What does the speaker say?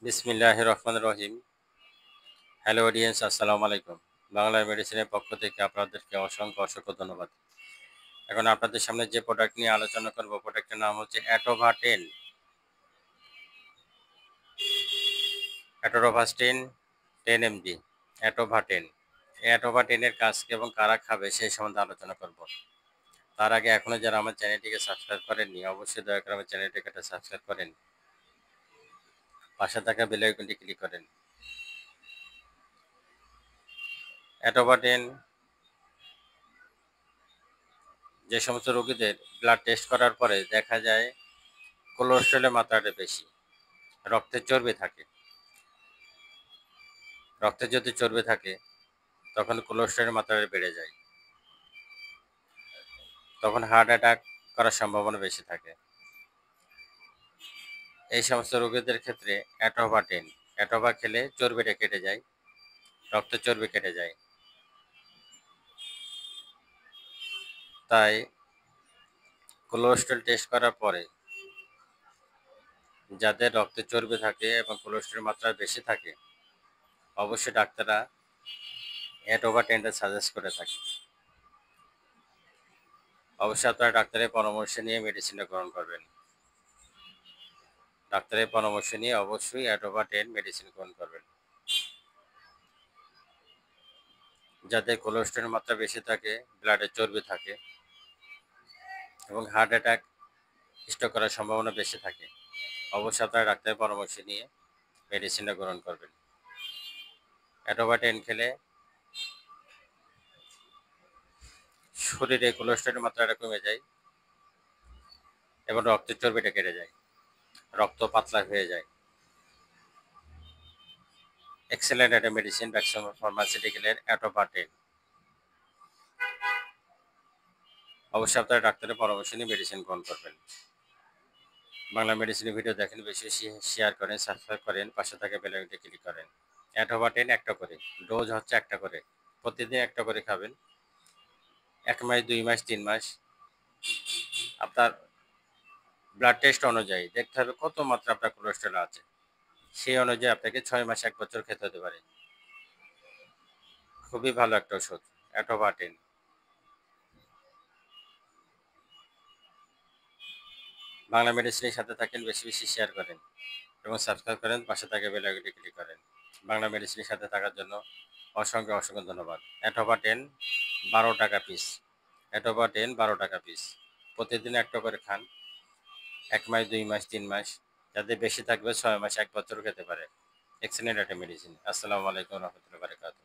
বিসমিল্লাহির রহমানির রহিম। Hello audience, আসসালামু আলাইকুম। বাংলা মেডিসিনের পক্ষ থেকে আপনাদেরকে অসংখ্য ধন্যবাদ। এখন আপনাদের সামনে যে প্রোডাক্ট নিয়ে আলোচনা করব, প্রোডাক্টের নাম হচ্ছে অ্যাটোভাটেন। অ্যাটোভাস্টিন 10 mg। অ্যাটোভাটেন। এই অ্যাটোভাটেনের কাজ কি এবং কারা খাবে সেই সম্বন্ধে আলোচনা করব। তার আগে এখনো যারা আমার চ্যানেলটিকে সাবস্ক্রাইব করেননি, অবশ্যই দয়া করে আমার চ্যানেলটিকে একটা সাবস্ক্রাইব করেন। পাশে থাকা বেল আইকনটি ক্লিক করেন। অ্যাটোভাটেন যে সমস্ত রোগীদের ব্লাড টেস্ট করার পরে দেখা যায় কোলেস্টেরলের মাত্রাটা বেশি, রক্তে চর্বি থাকে। রক্তে যদি চর্বি থাকে তখন কোলেস্টেরলের মাত্রাটা বেড়ে যায়, তখন হার্ট অ্যাটাক করার সম্ভাবনা বেশি থাকে। এই সমস্ত রোগীদের ক্ষেত্রে অ্যাটোভাটেন, অ্যাটোভা খেলে চর্বিটা কেটে যায়, রক্তের চর্বি কেটে যায়। তাই কোলেস্টেরল টেস্ট করার পরে যাদের রক্তে চর্বি থাকে এবং কোলেস্টেরলের মাত্রা বেশি থাকে, অবশ্যই ডাক্তাররা অ্যাটোভাটেনটা সাজেস্ট করে থাকে। অবশ্যই আপনারা ডাক্তারের পরামর্শ নিয়ে মেডিসিনটা গ্রহণ করবেন। ডাক্তারের পরামর্শ নিয়ে অবশ্যই অ্যাটোভাটেন মেডিসিন গ্রহণ করবেন। যাদের কোলেস্টেরলের মাত্রা বেশি থাকে, ব্লাডে চর্বি থাকে এবং হার্ট অ্যাটাক, স্ট্রোক করার সম্ভাবনা বেশি থাকে, অবশ্যই আপনারা ডাক্তারের পরামর্শ নিয়ে মেডিসিনটা গ্রহণ করবেন। অ্যাটোভাটেন খেলে শরীরে কোলেস্টেরলের মাত্রাটা কমে যায় এবং রক্তের চর্বিটা কেটে যায়, রক্ত পাতলা হয়ে যায়। এক্সেলেন্ট একটা মেডিসিন ভ্যাক্সিন ফার্মাসিউটিক্যালের অ্যাটোভাটেন। অবশ্যই আপনারা ডাক্তারের পরামর্শ নিয়ে মেডিসিন গ্রহণ করবেন। বাংলা মেডিসিনের ভিডিও দেখেন, বেশি বেশি শেয়ার করেন, সাবস্ক্রাইব করেন, পাশে থাকা বেল আইকনটি ক্লিক করেন। অ্যাটোভাটেন একটা করে ডোজ হচ্ছে, একটা করে প্রতিদিন একটা করে খাবেন। 1 মাস, 2 মাস, 3 মাস আপনার ব্লাড টেস্ট অনুযায়ী দেখতে হবে কত মাত্রা আপনার কোলেস্টেরল আছে। সেই অনুযায়ী আপনাকে 6 মাস, 1 বছর খেতে হতে পারে। খুবই ভালো একটা ওষুধ অ্যাটোভাটেন। বাংলা মেডিসিনের সাথে থাকেন, বেশি বেশি শেয়ার করেন এবং সাবস্ক্রাইব করেন, পাশে থাকা বেল আইকনটি ক্লিক করেন। বাংলা মেডিসিনের সাথে থাকার জন্য অসংখ্য ধন্যবাদ। অ্যাটোভাটেন 12 টাকা পিস। অ্যাটোভাটেন 12 টাকা পিস। প্রতিদিন একটা করে খান। 1 মাস, 2 মাস, 3 মাস, যাদের বেশি থাকবে 6 মাস, 1 বছর খেতে পারে। এক্সেলেন্ট একটা মেডিসিন। আসসালামু আলাইকুম রহমতুল্লাহ বারকাতুহ।